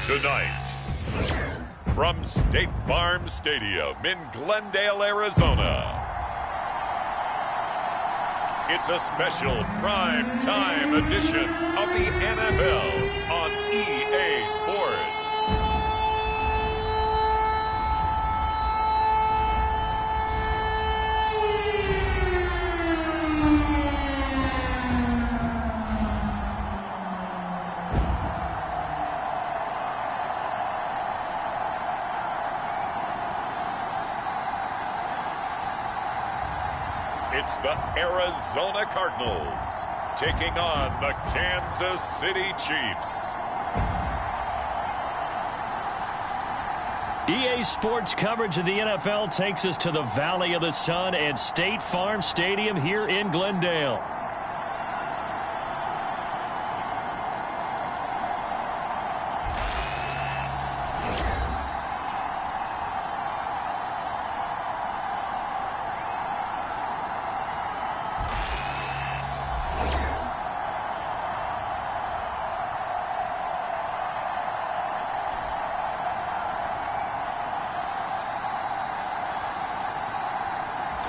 Tonight, from State Farm Stadium in Glendale, Arizona, it's a special prime time edition of the NFL on EA Sports. It's the Arizona Cardinals taking on the Kansas City Chiefs. EA Sports coverage of the NFL takes us to the Valley of the Sun at State Farm Stadium here in Glendale.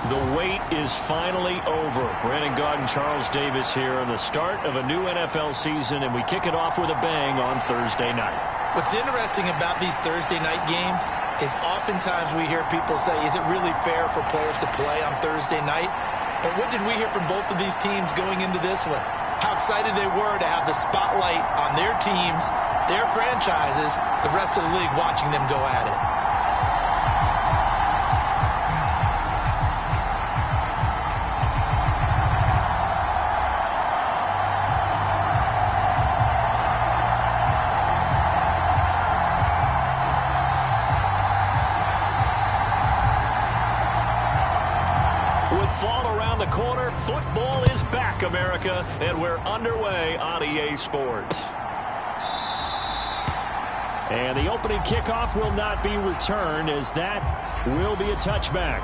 The wait is finally over. Brandon Gaudin, Charles Davis here on the start of a new NFL season, and we kick it off with a bang on Thursday night. What's interesting about these Thursday night games is oftentimes we hear people say, is it really fair for players to play on Thursday night? But what did we hear from both of these teams going into this one? How excited they were to have the spotlight on their teams, their franchises, the rest of the league watching them go at it. Fall around the corner. Football is back, America, and we're underway on EA Sports. And the opening kickoff will not be returned, as that will be a touchback.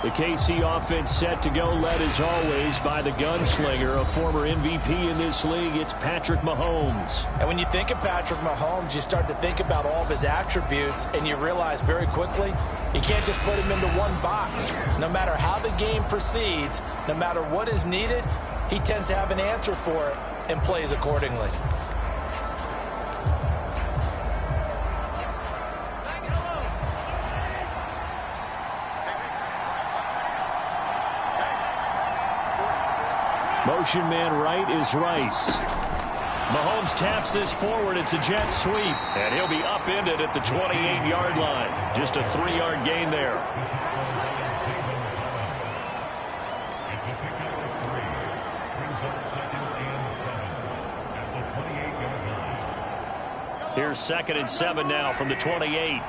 The KC offense set to go, led as always by the gunslinger, a former MVP in this league. It's Patrick Mahomes. And when you think of Patrick Mahomes, you start to think about all of his attributes, and you realize very quickly you can't just put him into one box. No matter how the game proceeds, no matter what is needed, he tends to have an answer for it and plays accordingly. Motion man right is Rice. Mahomes taps this forward. It's a jet sweep, and he'll be upended at the 28-yard line. Just a 3-yard gain there. Here's 2nd and 7 now from the 28.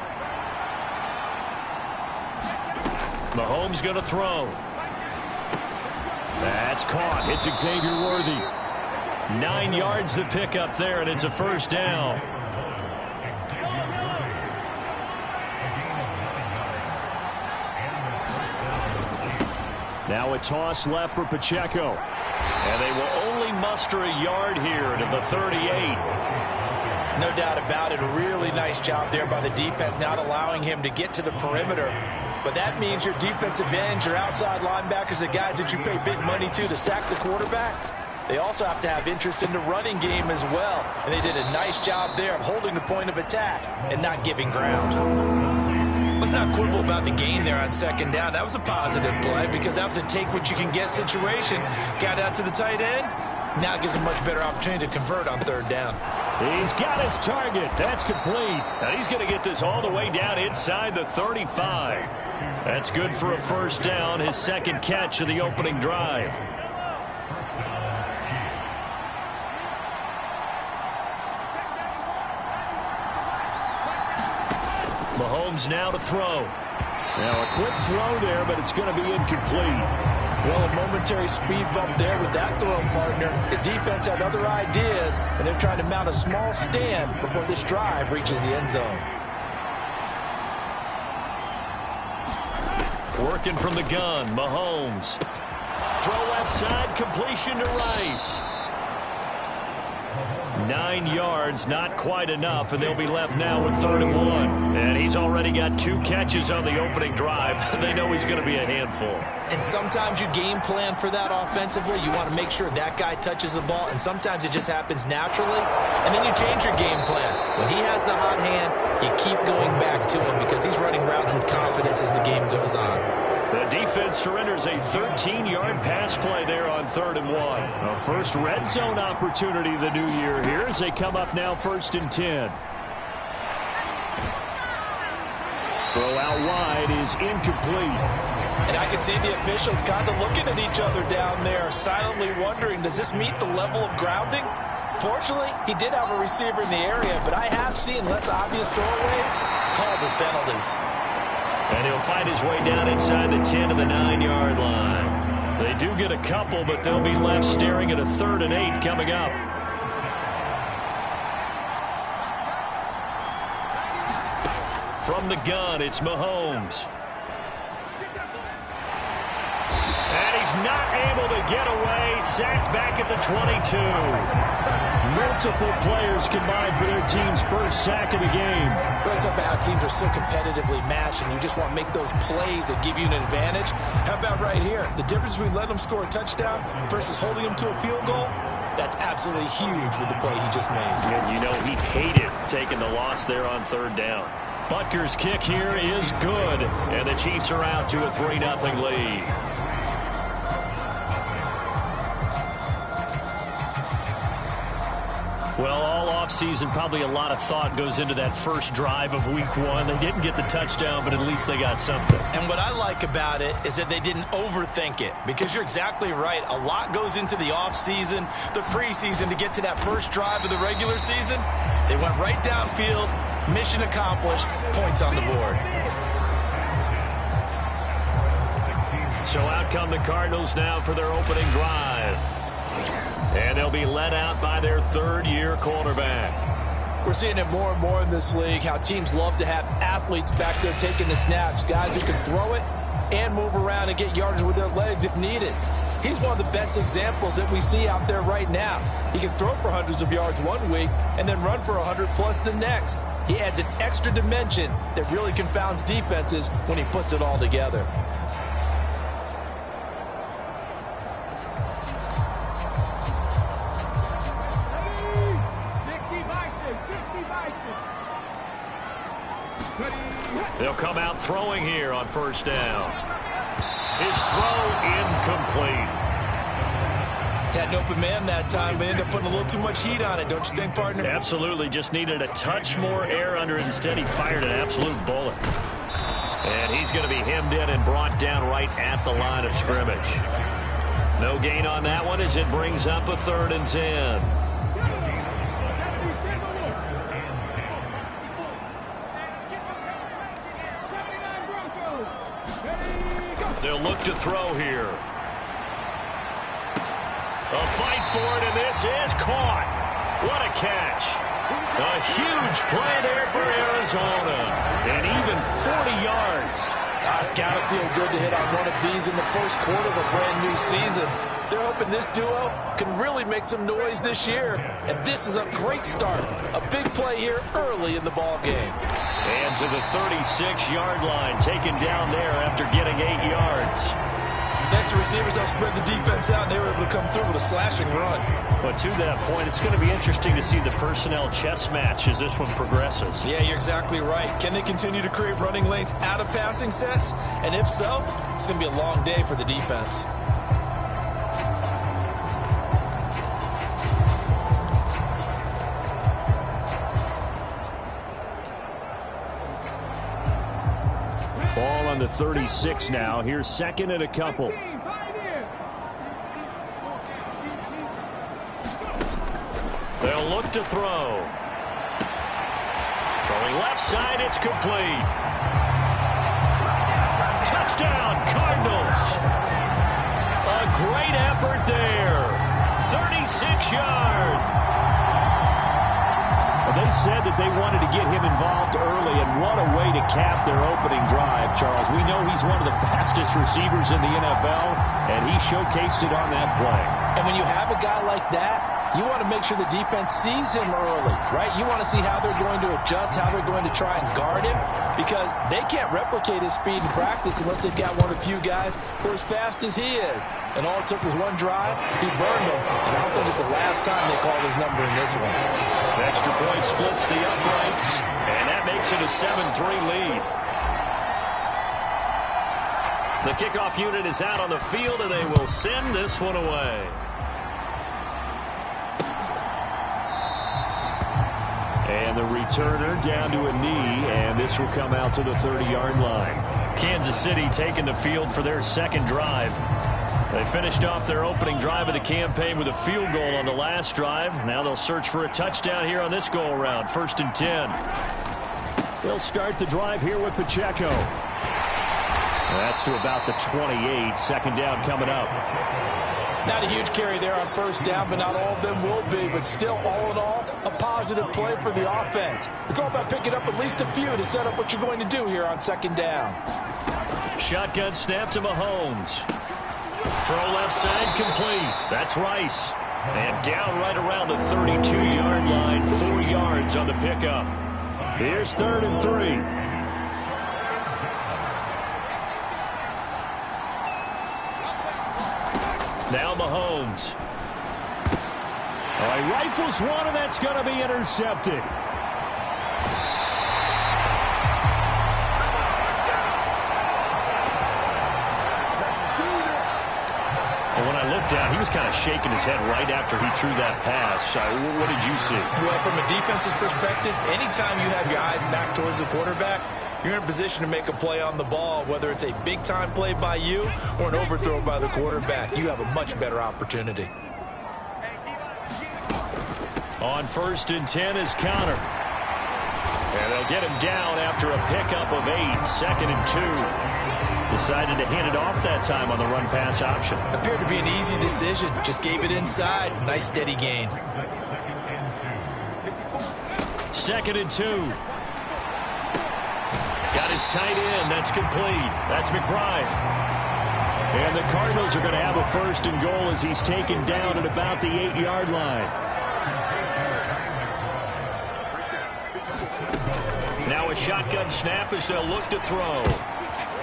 Mahomes going to throw. That's caught. It's Xavier Worthy. 9 yards to pick up there, and it's a first down. Now a toss left for Pacheco. And they will only muster a yard here to the 38. No doubt about it. A really nice job there by the defense, not allowing him to get to the perimeter. But that means your defensive ends, your outside linebackers, the guys that you pay big money to sack the quarterback, they also have to have interest in the running game as well. And they did a nice job there of holding the point of attack and not giving ground. Let's not quibble about the gain there on 2nd down. That was a positive play because that was a take-what-you-can-get situation. Got out to the tight end. Now it gives him a much better opportunity to convert on 3rd down. He's got his target. That's complete. And he's going to get this all the way down inside the 35. That's good for a first down, his 2nd catch of the opening drive. Mahomes now to throw. Now a quick throw there, but it's going to be incomplete. Well, a momentary speed bump there with that throw partner. The defense had other ideas, and they're trying to mount a small stand before this drive reaches the end zone. Working from the gun, Mahomes. Throw left side, completion to Rice. 9 yards, not quite enough, and they'll be left now with 3rd and 1. And he's already got 2 catches on the opening drive. They know he's going to be a handful. And sometimes you game plan for that offensively. You want to make sure that guy touches the ball, and sometimes it just happens naturally. And then you change your game plan. When he has the hot hand, you keep going back to him because he's running routes with confidence as the game goes on. The defense surrenders a 13-yard pass play there on 3rd and 1. A first red zone opportunity the new year here as they come up now 1st and 10. Throw out wide is incomplete. And I can see the officials kind of looking at each other down there, silently wondering, does this meet the level of grounding? Fortunately, he did have a receiver in the area, but I have seen less obvious throwaways called as penalties. And he'll find his way down inside the 10 to the 9-yard line. They do get a couple, but they'll be left staring at a 3rd and 8 coming up. From the gun, it's Mahomes. And he's not able to get away. Sacked back at the 22. Multiple players combined for their team's first sack of the game. Well, it's about how teams are so competitively matched, and you just want to make those plays that give you an advantage. How about right here? The difference between letting them score a touchdown versus holding them to a field goal, that's absolutely huge with the play he just made. And you know he hated taking the loss there on 3rd down. Butker's kick here is good, and the Chiefs are out to a 3-0 lead. Well, all offseason, probably a lot of thought goes into that first drive of week 1. They didn't get the touchdown, but at least they got something. And what I like about it is that they didn't overthink it, because you're exactly right. A lot goes into the offseason, the preseason, to get to that first drive of the regular season. They went right downfield, mission accomplished, points on the board. So out come the Cardinals now for their opening drive. And they'll be led out by their 3rd-year quarterback. We're seeing it more and more in this league, how teams love to have athletes back there taking the snaps, guys who can throw it and move around and get yardage with their legs if needed. He's one of the best examples that we see out there right now. He can throw for hundreds of yards one week and then run for 100+ the next. He adds an extra dimension that really confounds defenses when he puts it all together. They'll come out throwing here on 1st down. His throw incomplete. Had an open man that time, but ended up putting a little too much heat on it, don't you think, partner? Absolutely. Just needed a touch more air under it. Instead, he fired an absolute bullet. And he's going to be hemmed in and brought down right at the line of scrimmage. No gain on that one as it brings up a 3rd and 10. They'll look to throw here. A fight for it, and this is caught. What a catch. A huge play there for Arizona. And even 40 yards. It's got to feel good to hit on one of these in the first quarter of a brand new season. They're hoping this duo can really make some noise this year. And this is a great start. A big play here early in the ball game. And to the 36-yard line, taken down there after getting 8 yards. Thanks to receivers that spread the defense out, and they were able to come through with a slashing run. But to that point, it's going to be interesting to see the personnel chess match as this one progresses. Yeah, you're exactly right. Can they continue to create running lanes out of passing sets? And if so, it's going to be a long day for the defense. Ball on the 36 now. Here's 2nd and a couple. They'll look to throw. Throwing left side, it's complete. Touchdown, Cardinals. A great effort there. 36-yard. They said that they wanted to get him involved early, and what a way to cap their opening drive, Charles. We know he's one of the fastest receivers in the NFL, and he showcased it on that play. And when you have a guy like that, You want to make sure the defense sees him early, right? You want to see how they're going to adjust, how they're going to try and guard him, because they can't replicate his speed in practice unless they've got one of the few guys who are as fast as he is. And all it took was one drive. He burned them, and I don't think it's the last time they called his number in this one. The extra point splits the uprights, and that makes it a 7-3 lead. The kickoff unit is out on the field, and they will send this one away. And the returner down to a knee, and this will come out to the 30-yard line. Kansas City taking the field for their second drive. They finished off their opening drive of the campaign with a field goal on the last drive. Now they'll search for a touchdown here on this go-around. 1st and 10. They'll start the drive here with Pacheco. That's to about the 28. Second down coming up. Not a huge carry there on 1st down, but not all of them will be. But still, all in all, a positive play for the offense. It's all about picking up at least a few to set up what you're going to do here on 2nd down. Shotgun snap to Mahomes. Throw left side complete. That's Rice. And down right around the 32-yard line. 4 yards on the pickup. Here's 3rd and 3. Now Mahomes. He rifles one, and that's going to be intercepted. When I looked down, he was kind of shaking his head right after he threw that pass. What did you see? Well, from a defense's perspective, anytime you have your eyes back towards the quarterback, you're in a position to make a play on the ball, whether it's a big-time play by you or an overthrow by the quarterback. You have a much better opportunity. On 1st and 10 is Connor. And they'll get him down after a pickup of 8. 2nd and 2. Decided to hand it off that time on the run-pass option. Appeared to be an easy decision. Just gave it inside. Nice, steady gain. 2nd and 2. Got his tight end. That's complete. That's McBride. And the Cardinals are going to have a 1st and goal as he's taken down at about the 8-yard line. Now a shotgun snap as they'll look to throw.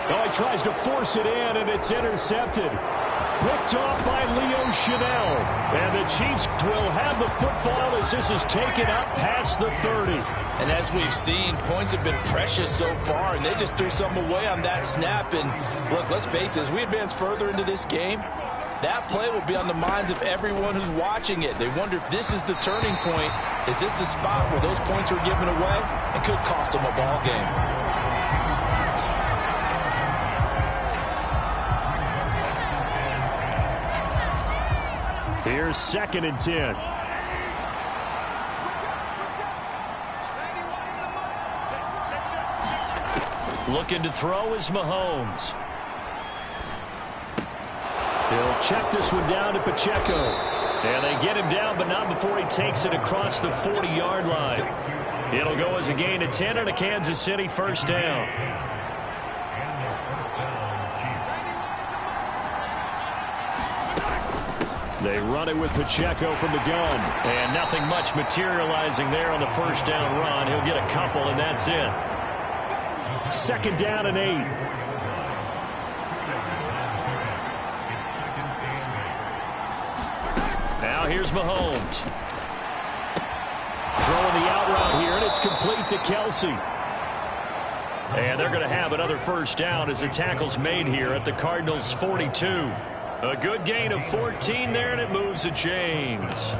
He tries to force it in, and it's intercepted. Picked off by Leo Chanel. And the Chiefs will have the football as this is taken up past the 30. And as we've seen, points have been precious so far, and they just threw some away on that snap. And look, let's face it, as we advance further into this game, that play will be on the minds of everyone who's watching it. They wonder if this is the turning point. Is this the spot where those points were given away and could cost them a ball game? Here's 2nd and 10. Looking to throw is Mahomes. He'll check this one down to Pacheco. And they get him down, but not before he takes it across the 40-yard line. It'll go as a gain of 10 and a Kansas City 1st down. They run it with Pacheco from the gun. And nothing much materializing there on the 1st down run. He'll get a couple, and that's it. 2nd down and 8. Now here's Mahomes. Throwing the out route here, and it's complete to Kelsey. And they're going to have another 1st down as the tackle's made here at the Cardinals' 42. A good gain of 14 there, and it moves the chains.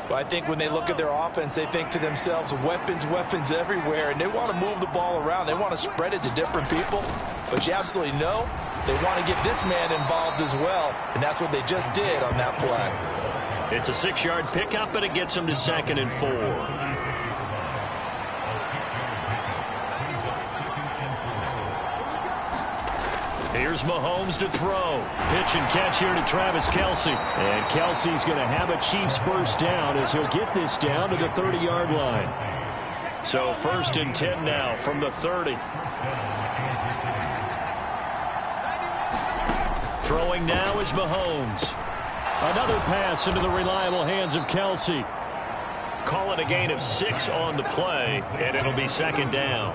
Well, I think when they look at their offense, they think to themselves, weapons, weapons everywhere, and they want to move the ball around. They want to spread it to different people, but you absolutely know they want to get this man involved as well, and that's what they just did on that play. It's a 6-yard pickup, and it gets them to 2nd and 4. Here's Mahomes to throw. Pitch and catch here to Travis Kelsey. And Kelsey's going to have a Chiefs 1st down as he'll get this down to the 30-yard line. So 1st and 10 now from the 30. Throwing now is Mahomes. Another pass into the reliable hands of Kelsey. Call it a gain of 6 on the play, and it'll be second down.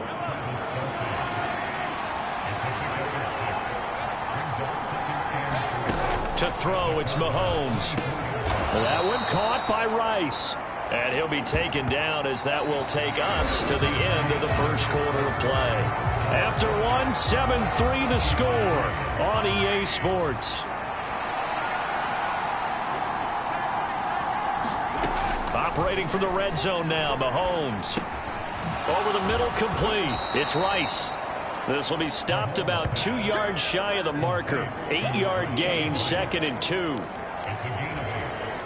To throw, it's Mahomes. That one caught by Rice. And he'll be taken down as that will take us to the end of the first quarter of play. After one, 7-3 the score on EA Sports. Operating from the red zone now, Mahomes. Over the middle, complete. It's Rice. This will be stopped about 2 yards shy of the marker. 8-yard gain, 2nd and 2.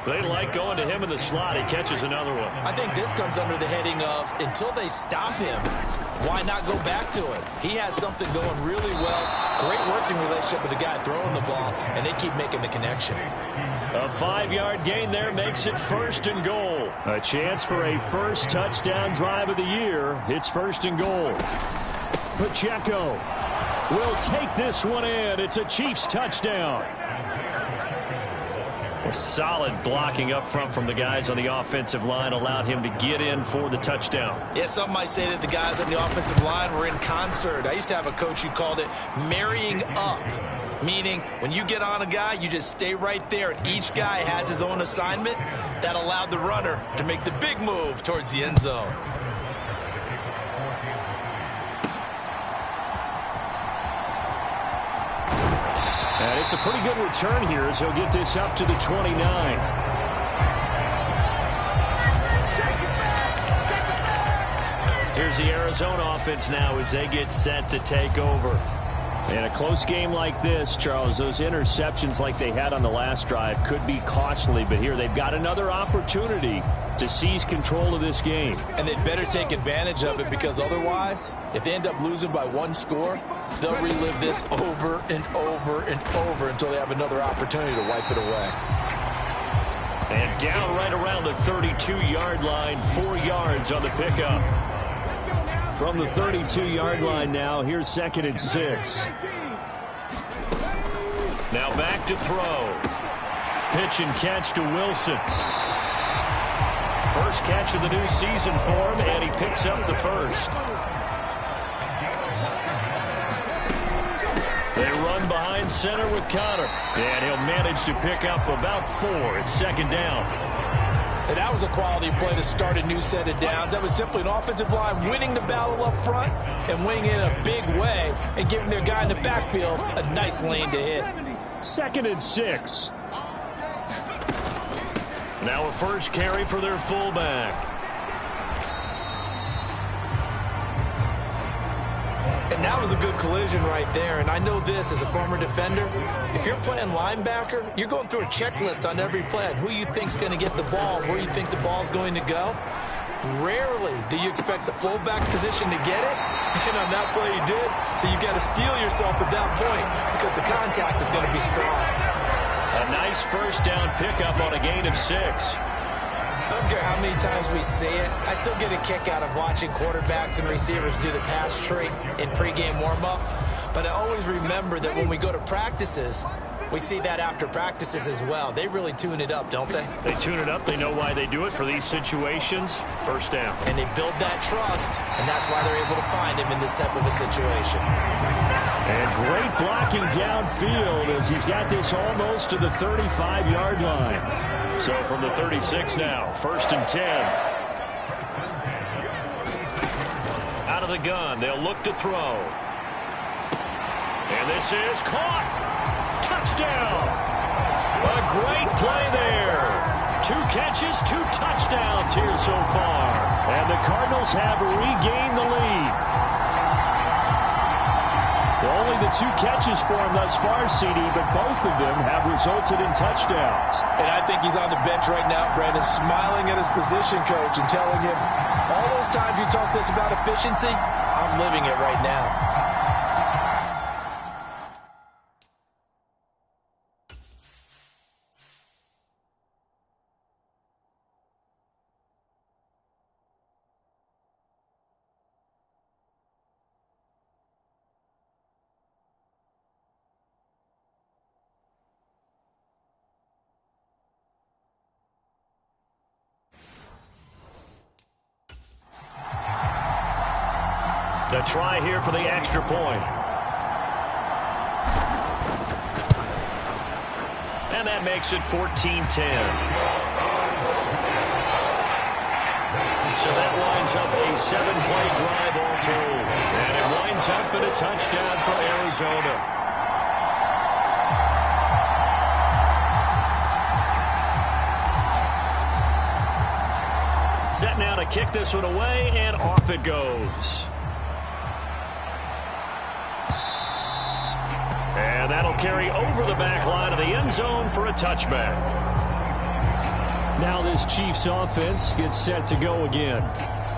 They like going to him in the slot. He catches another one. I think this comes under the heading of until they stop him, why not go back to it? He has something going really well. Great working relationship with the guy throwing the ball, and they keep making the connection. A 5-yard gain there makes it 1st and goal. A chance for a first touchdown drive of the year. It's 1st and goal. Pacheco will take this one in. It's a Chiefs touchdown. Solid blocking up front from the guys on the offensive line allowed him to get in for the touchdown. Yeah, some might say that the guys on the offensive line were in concert. I used to have a coach who called it marrying up, meaning when you get on a guy, you just stay right there, and each guy has his own assignment. That allowed the runner to make the big move towards the end zone. And it's a pretty good return here as he'll get this up to the 29. Here's the Arizona offense now as they get set to take over. In a close game like this, Charles, those interceptions like they had on the last drive could be costly, but here they've got another opportunity to seize control of this game. And they'd better take advantage of it, because otherwise, if they end up losing by 1 score, they'll relive this over and over and over until they have another opportunity to wipe it away. And down right around the 32-yard line, 4 yards on the pickup. From the 32-yard line now, here's 2nd and 6. Now back to throw. Pitch and catch to Wilson. First catch of the new season for him, and he picks up the first. They run behind center with Connor, and he'll manage to pick up about 4. It's 2nd down. And that was a quality play to start a new set of downs. That was simply an offensive line winning the battle up front and winning in a big way and giving their guy in the backfield a nice lane to hit. 2nd and 6. Now a first carry for their fullback. And that was a good collision right there. And I know this as a former defender. If you're playing linebacker, you're going through a checklist on every play on who you think's going to get the ball, where you think the ball's going to go. Rarely do you expect the fullback position to get it. And on that play he did. So you got to steel yourself at that point because the contact is going to be strong. A nice first down pickup on a gain of 6. I don't care how many times we see it. I still get a kick out of watching quarterbacks and receivers do the pass tree in pregame warm-up. But I always remember that when we go to practices, we see that after practices as well. They really tune it up, don't they? They tune it up. They know why they do it for these situations. First down. And they build that trust, and that's why they're able to find him in this type of a situation. And great blocking downfield as he's got this almost to the 35-yard line. So from the 36 now, 1st and 10. Out of the gun, they'll look to throw. And this is caught. Touchdown. A great play there. 2 catches, 2 touchdowns here so far. And the Cardinals have regained the lead. Only the 2 catches for him thus far, CD, but both of them have resulted in touchdowns. And I think he's on the bench right now, Brandon, smiling at his position coach and telling him, all those times you talked to us about efficiency, I'm living it right now. The try here for the extra point. And that makes it 14-10. So that winds up a 7-play drive all told. And it winds up in a touchdown for Arizona. Set now to kick this one away, and off it goes. And that'll carry over the back line of the end zone for a touchback. Now this Chiefs offense gets set to go again.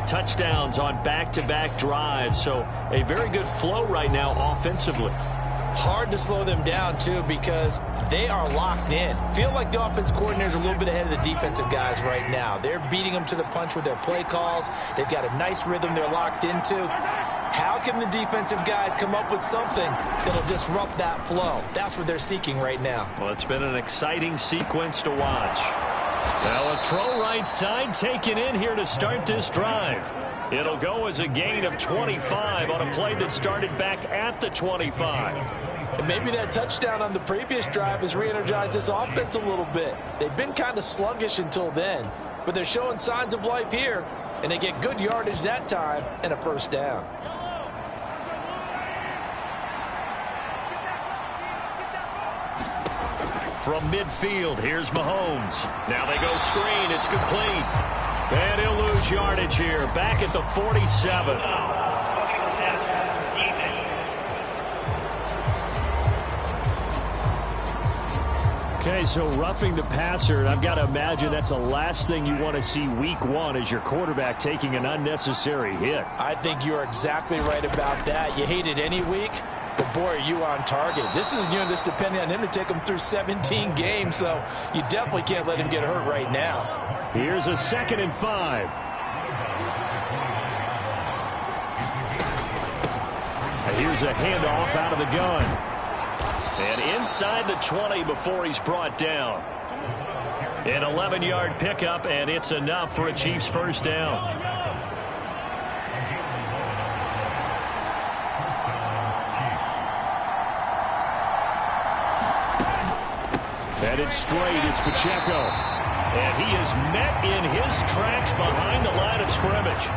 Touchdowns on back-to-back drives, so a very good flow right now offensively. Hard to slow them down, too, because they are locked in. Feel like the offense coordinator's a little bit ahead of the defensive guys right now. They're beating them to the punch with their play calls. They've got a nice rhythm they're locked into. How can the defensive guys come up with something that'll disrupt that flow? That's what they're seeking right now. Well, it's been an exciting sequence to watch. Now a throw right side taken in here to start this drive. It'll go as a gain of 25 on a play that started back at the 25. And maybe that touchdown on the previous drive has re-energized this offense a little bit. They've been kind of sluggish until then, but they're showing signs of life here, and they get good yardage that time and a first down. From midfield, here's Mahomes. Now they go screen. It's complete. And he'll lose yardage here. Back at the 47. Okay, so roughing the passer, I've got to imagine that's the last thing you want to see week one as your quarterback taking an unnecessary hit. I think you're exactly right about that. You hate it any week, but boy, are you on target. This is just depending on him to take him through 17 games, so you definitely can't let him get hurt right now. Here's a 2nd and 5. And here's a handoff out of the gun. And inside the 20 before he's brought down. An 11-yard pickup, and it's enough for a Chiefs first down. And it's straight. It's Pacheco. And he is met in his tracks behind the line of scrimmage.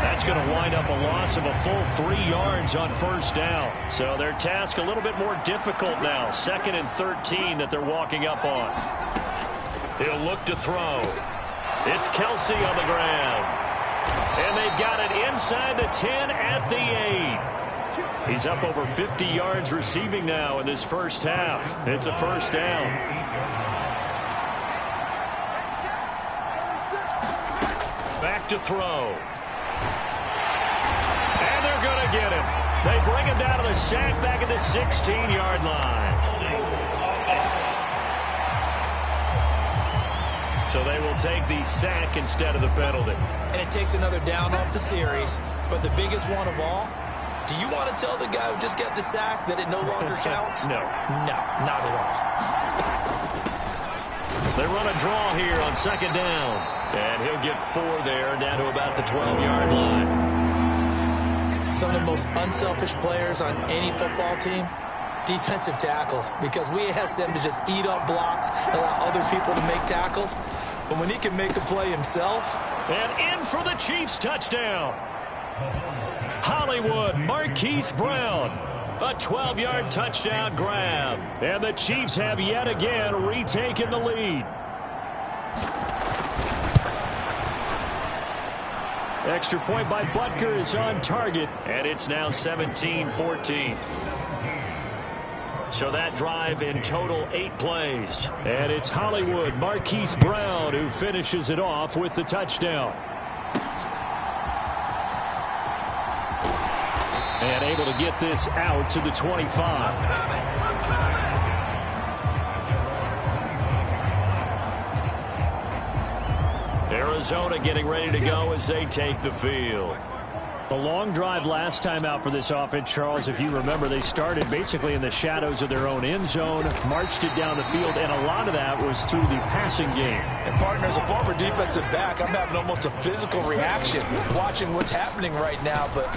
That's going to wind up a loss of a full 3 yards on first down. So their task a little bit more difficult now. 2nd and 13 that they're walking up on. He'll look to throw. It's Kelsey on the ground. And they've got it inside the 10 at the 8. He's up over 50 yards receiving now in this first half. It's a first down. Back to throw. And they're going to get him. They bring him down to the sack back at the 16-yard line. So they will take the sack instead of the penalty. And it takes another down off the series. But the biggest one of all, do you want to tell the guy who just got the sack that it no longer counts? No. No, not at all. They run a draw here on 2nd down. And he'll get 4 there, down to about the 12-yard line. Some of the most unselfish players on any football team, defensive tackles, because we ask them to just eat up blocks, allow other people to make tackles. But when he can make a play himself. And in for the Chiefs touchdown. Hollywood, Marquise Brown. A 12-yard touchdown grab. And the Chiefs have yet again retaken the lead. Extra point by Butker is on target, and it's now 17-14. So that drive in total 8 plays. And it's Hollywood, Marquise Brown, who finishes it off with the touchdown. And able to get this out to the 25. Arizona getting ready to go as they take the field. The long drive last time out for this offense, Charles, if you remember, they started basically in the shadows of their own end zone, marched it down the field, and a lot of that was through the passing game. And partner, as a former defensive back, I'm having almost a physical reaction watching what's happening right now. But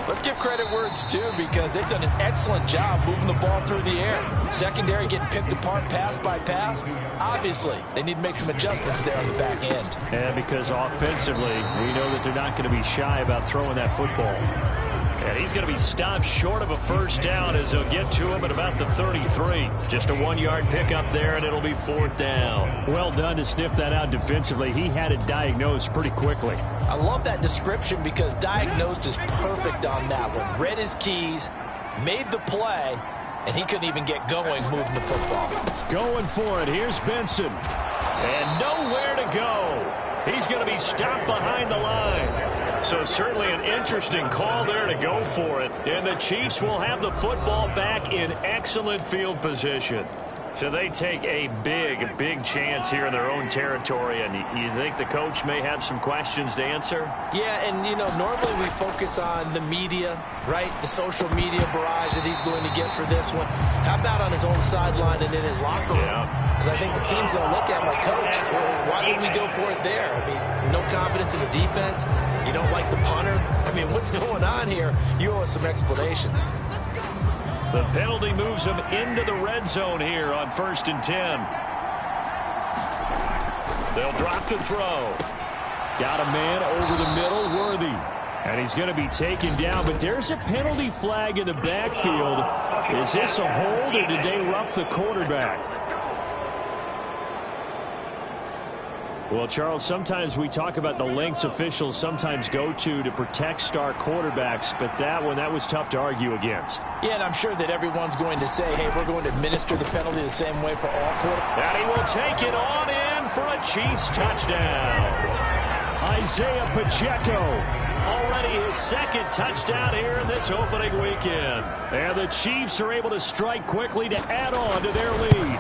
let's give credit where it's due, because they've done an excellent job moving the ball through the air. Secondary getting picked apart pass by pass. Obviously, they need to make some adjustments there on the back end. And because offensively, we know that they're not going to be shy about throwing that football. And he's going to be stopped short of a first down as they'll get to him at about the 33. Just a 1-yard pickup there, and it'll be 4th down. Well done to sniff that out defensively. He had it diagnosed pretty quickly. I love that description, because diagnosed is perfect on that one. Read his keys, made the play, and he couldn't even get going moving the football. Going for it. Here's Benson. And nowhere to go. He's going to be stopped behind the line. So certainly an interesting call there to go for it. And the Chiefs will have the football back in excellent field position. So they take a big chance here in their own territory. And you think the coach may have some questions to answer? Yeah, and, you know, normally we focus on the media, right? The social media barrage that he's going to get for this one. How about on his own sideline and in his locker room? Because I think the team's going to look at him like, Coach, why didn't we go for it there? I mean, no confidence in the defense. You don't like the punter. I mean, what's going on here? You owe us some explanations. The penalty moves him into the red zone here on 1st and 10. They'll drop to throw. Got a man over the middle, Worthy. And he's going to be taken down, but there's a penalty flag in the backfield. Is this a hold, or did they rough the quarterback? Well, Charles, sometimes we talk about the lengths officials sometimes go to protect star quarterbacks, but that was tough to argue against. Yeah, and I'm sure that everyone's going to say, hey, we're going to administer the penalty the same way for all quarterbacks. And he will take it on in for a Chiefs touchdown. Isaiah Pacheco, already his 2nd touchdown here in this opening weekend. And the Chiefs are able to strike quickly to add on to their lead.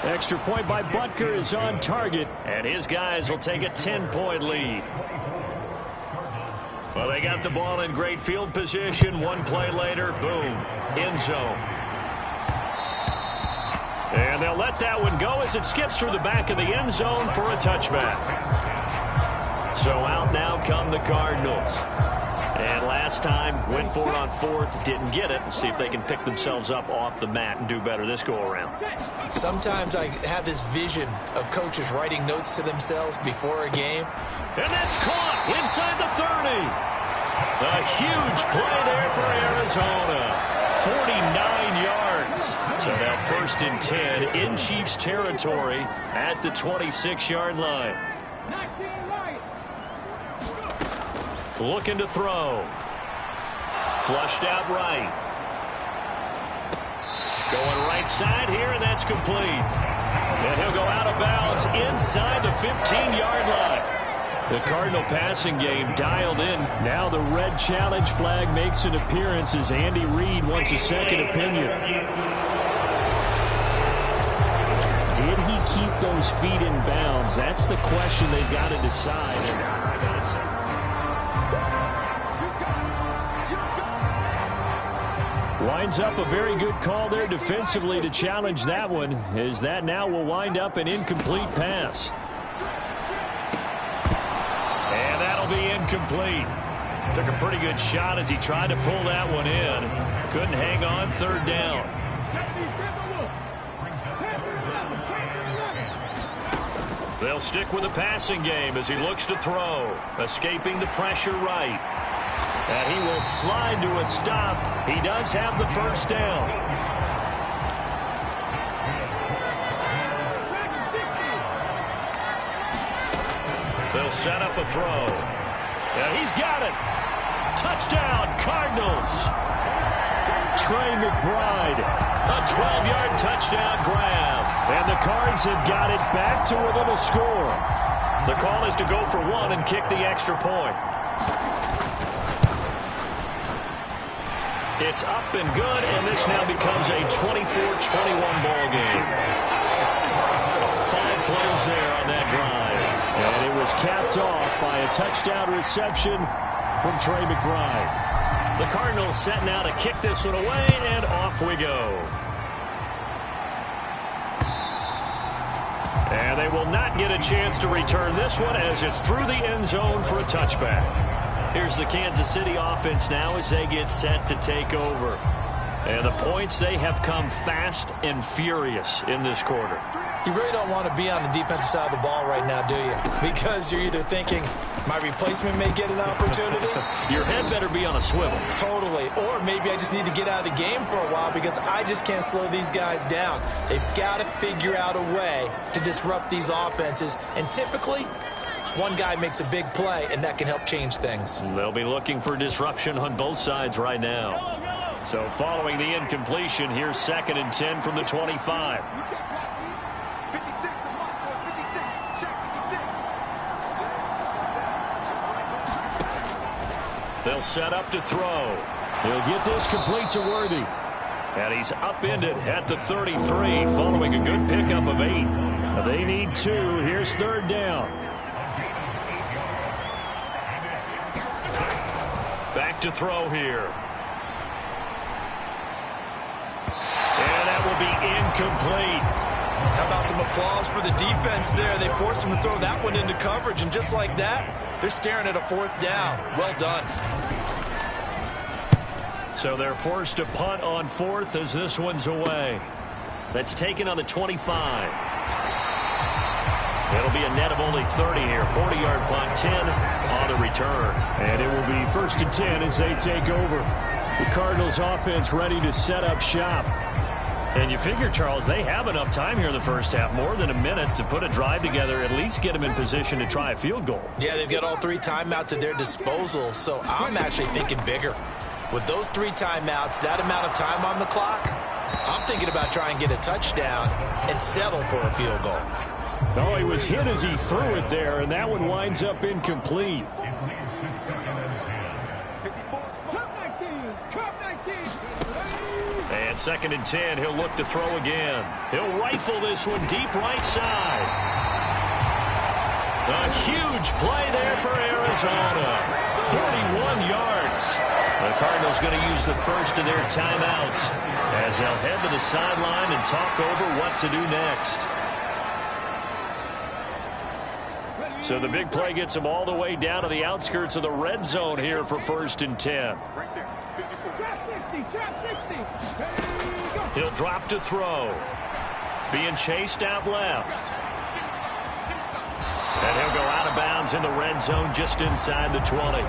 Extra point by Butker is on target, and his guys will take a 10-point lead. Well, they got the ball in great field position. One play later, boom, end zone. And they'll let that one go as it skips through the back of the end zone for a touchback. So out now come the Cardinals. And last time, went for it on 4th, didn't get it. We'll see if they can pick themselves up off the mat and do better this go-around. Sometimes I have this vision of coaches writing notes to themselves before a game. And that's caught inside the 30. A huge play there for Arizona. 49 yards. So now 1st and 10 in Chiefs territory at the 26-yard line. Looking to throw. Flushed out right. Going right side here, and that's complete. And he'll go out of bounds inside the 15-yard line. The Cardinal passing game dialed in. Now the red challenge flag makes an appearance as Andy Reid wants a second opinion. Did he keep those feet in bounds? That's the question they've got to decide. And I got to say, winds up a very good call there defensively to challenge that one, as that now will wind up an incomplete pass. And that'll be incomplete. Took a pretty good shot as he tried to pull that one in. Couldn't hang on 3rd down. They'll stick with the passing game as he looks to throw. Escaping the pressure right. And he will slide to a stop. He does have the 1st down. They'll set up a throw. And he's got it. Touchdown, Cardinals. Trey McBride. A 12-yard touchdown grab. And the Cards have got it back to within a score. The call is to go for 1 and kick the extra point. It's up and good, and this now becomes a 24-21 ball game. 5 plays there on that drive. And it was capped off by a touchdown reception from Trey McBride. The Cardinals set now to kick this one away, and off we go. And they will not get a chance to return this one as it's through the end zone for a touchback. Here's the Kansas City offense now as they get set to take over. And the points, they have come fast and furious in this quarter. You really don't want to be on the defensive side of the ball right now, do you? Because you're either thinking, my replacement may get an opportunity. Your head better be on a swivel. Totally. Or maybe I just need to get out of the game for a while because I just can't slow these guys down. They've got to figure out a way to disrupt these offenses. And typically, one guy makes a big play, and that can help change things. They'll be looking for disruption on both sides right now. So following the incompletion, here's 2nd and 10 from the 25. They'll set up to throw. He'll get this complete to Worthy. And he's upended at the 33 following a good pickup of 8. They need 2. Here's 3rd down. Back to throw here. And that will be incomplete. How about some applause for the defense there? They forced him to throw that one into coverage, and just like that, they're staring at a 4th down. Well done. So they're forced to punt on 4th as this one's away. That's taken on the 25. It'll be a net of only 30 here. 40-yard punt, 10 on the return. And it will be 1st and 10 as they take over. The Cardinals offense ready to set up shop. And you figure, Charles, they have enough time here in the first half, more than a minute, to put a drive together, at least get them in position to try a field goal. Yeah, they've got all 3 timeouts at their disposal, so I'm actually thinking bigger. With those 3 timeouts, that amount of time on the clock, I'm thinking about trying to get a touchdown and settle for a field goal. Oh, he was hit as he threw it there, and that one winds up incomplete. And 2nd and 10, he'll look to throw again. He'll rifle this one deep right side. A huge play there for Arizona. 41 yards. The Cardinals going to use the first of their timeouts as they'll head to the sideline and talk over what to do next. So the big play gets them all the way down to the outskirts of the red zone here for 1st and 10. He'll drop to throw. Being chased out left. And he'll go out of bounds in the red zone just inside the 20.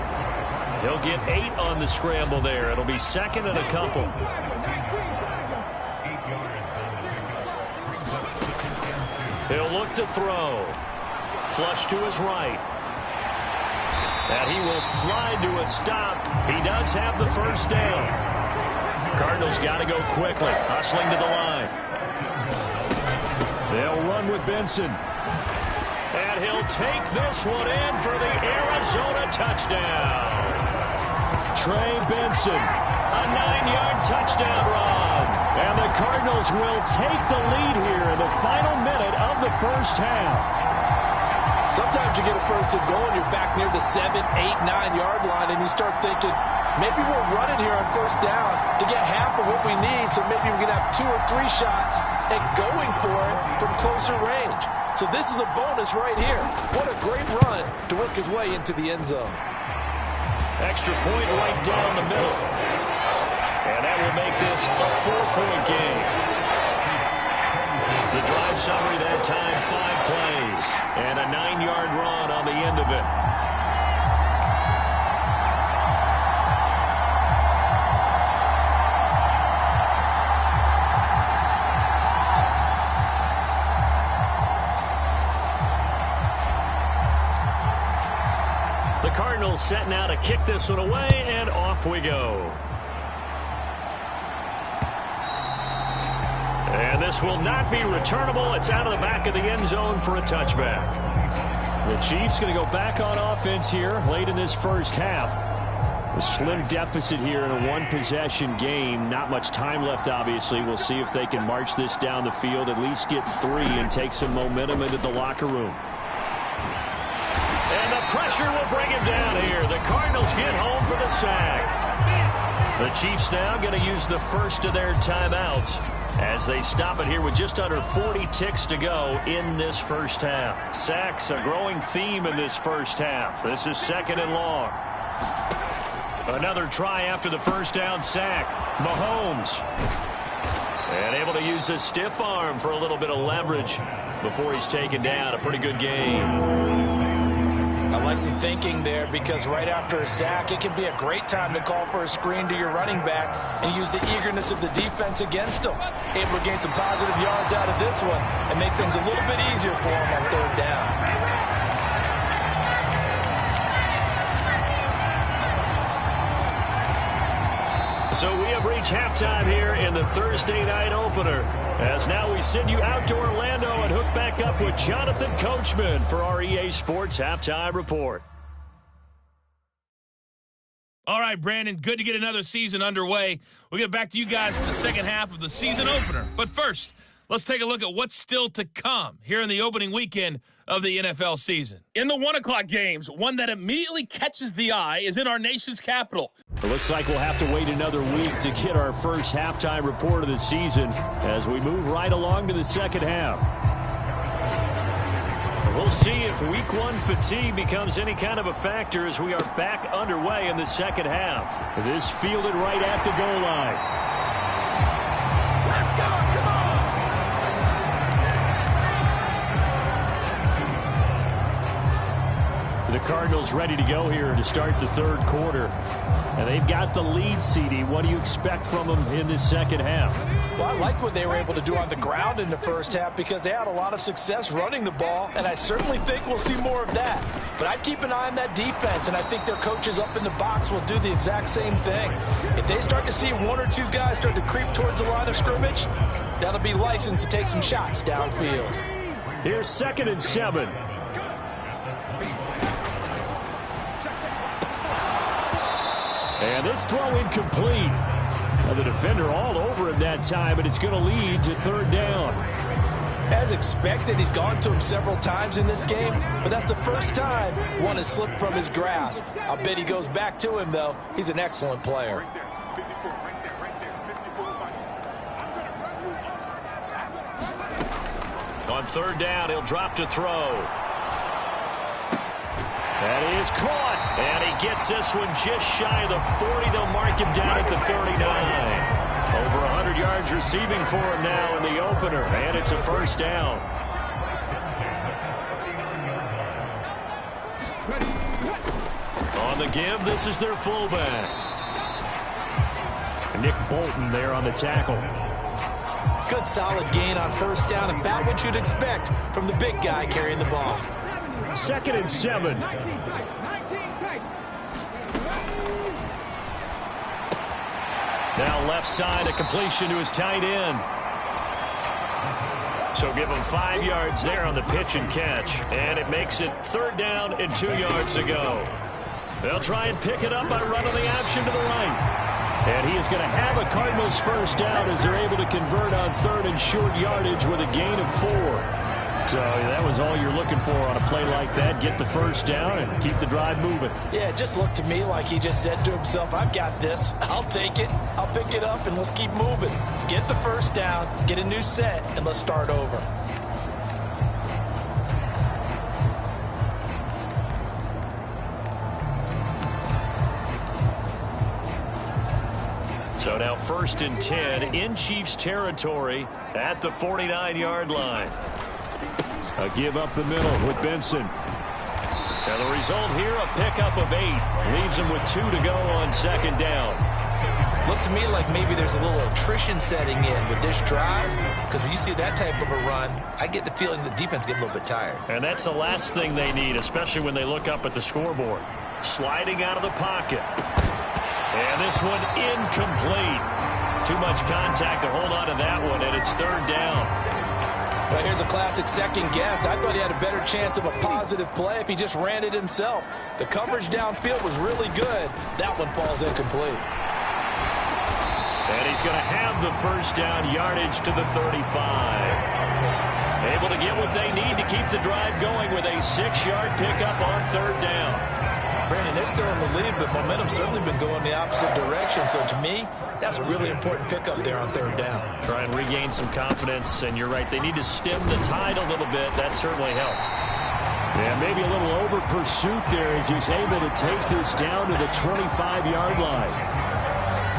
He'll get 8 on the scramble there. It'll be 2nd and a couple. He'll look to throw. Flush to his right. And he will slide to a stop. He does have the 1st down. Cardinals got to go quickly. Hustling to the line. They'll run with Benson. And he'll take this one in for the Arizona touchdown. Trey Benson, a 9-yard touchdown run. And the Cardinals will take the lead here in the final minute of the first half. Sometimes you get a 1st and goal and you're back near the 7, 8, 9-yard line, and you start thinking, maybe we're running here on 1st down to get half of what we need, so maybe we can have 2 or 3 shots at going for it from closer range. So this is a bonus right here. What a great run to work his way into the end zone. Extra point right down the middle. And that will make this a 4-point game. The drive summary that time, 5 plays. And a 9-yard run on the end of it. The Cardinals set now to kick this one away, and off we go. And this will not be returnable. It's out of the back of the end zone for a touchback. The Chiefs going to go back on offense here late in this first half. A slim deficit here in a 1-possession game. Not much time left, obviously. We'll see if they can march this down the field, at least get 3 and take some momentum into the locker room. And the pressure will bring him down here. The Cardinals get home for the sack. The Chiefs now going to use the first of their timeouts as they stop it here with just under 40 ticks to go in this first half. Sacks, a growing theme in this first half. This is 2nd and long. Another try after the first down sack. Mahomes. And able to use a stiff arm for a little bit of leverage before he's taken down. A pretty good game. I like the thinking there because right after a sack, it can be a great time to call for a screen to your running back and use the eagerness of the defense against him. Able to gain some positive yards out of this one and make things a little bit easier for him on 3rd down. So we have reached halftime here in the Thursday night opener. As now we send you out to Orlando and hook back up with Jonathan Coachman for our EA Sports Halftime Report. All right, Brandon, good to get another season underway. We'll get back to you guys for the second half of the season opener. But first, let's take a look at what's still to come here in the opening weekend of the NFL season. In the 1 o'clock games, one that immediately catches the eye is in our nation's capital. It looks like we'll have to wait another week to get our first halftime report of the season as we move right along to the second half. We'll see if week 1 fatigue becomes any kind of a factor as we are back underway in the second half. This fielded right at the goal line. Let's go, come on! The Cardinals ready to go here to start the 3rd quarter. And they've got the lead, CD. What do you expect from them in this second half? Well, I like what they were able to do on the ground in the first half because they had a lot of success running the ball, and I certainly think we'll see more of that. But I'd keep an eye on that defense, and I think their coaches up in the box will do the exact same thing. If they start to see 1 or 2 guys start to creep towards the line of scrimmage, that'll be licensed to take some shots downfield. Here's 2nd and 7. And this throw incomplete. Now the defender all over him that time, and it's going to lead to 3rd down. As expected, he's gone to him several times in this game, but that's the first time one has slipped from his grasp. I'll bet he goes back to him, though. He's an excellent player. On 3rd down, he'll drop to throw. That is caught, and he gets this one just shy of the 40. They'll mark him down at the 39. Over 100 yards receiving for him now in the opener, and it's a 1st down. On the give, this is their fullback. Nick Bolton there on the tackle. Good solid gain on 1st down, about what you'd expect from the big guy carrying the ball. 2nd and 7. Now left side, a completion to his tight end. So give him 5 yards there on the pitch and catch. And it makes it 3rd down and 2 yards to go. They'll try and pick it up by running the option to the right. And he is going to have a Cardinals 1st down as they're able to convert on 3rd and short yardage with a gain of 4. So that was all you're looking for on a play like that. Get the 1st down and keep the drive moving. Yeah, it just looked to me like he just said to himself, I've got this. I'll take it. I'll pick it up, and let's keep moving. Get the 1st down, get a new set, and let's start over. So now 1st and 10 in Chiefs territory at the 49-yard line. A give up the middle with Benson. And the result here, a pickup of 8. Leaves him with 2 to go on 2nd down. Looks to me like maybe there's a little attrition setting in with this drive, because when you see that type of a run, I get the feeling the defense gets a little bit tired. And that's the last thing they need, especially when they look up at the scoreboard. Sliding out of the pocket. And this one incomplete. Too much contact to hold on to that one, and it's 3rd down. Well, here's a classic second guess. I thought he had a better chance of a positive play if he just ran it himself. The coverage downfield was really good. That one falls incomplete. And he's going to have the 1st down, yardage to the 35. Able to get what they need to keep the drive going with a 6-yard pickup on 3rd down. Brandon, they're still in the lead, but momentum's certainly been going the opposite direction. So to me, that's a really important pickup there on 3rd down. Try and regain some confidence, and you're right, they need to stem the tide a little bit. That certainly helped. Yeah, maybe a little over pursuit there as he's able to take this down to the 25-yard line.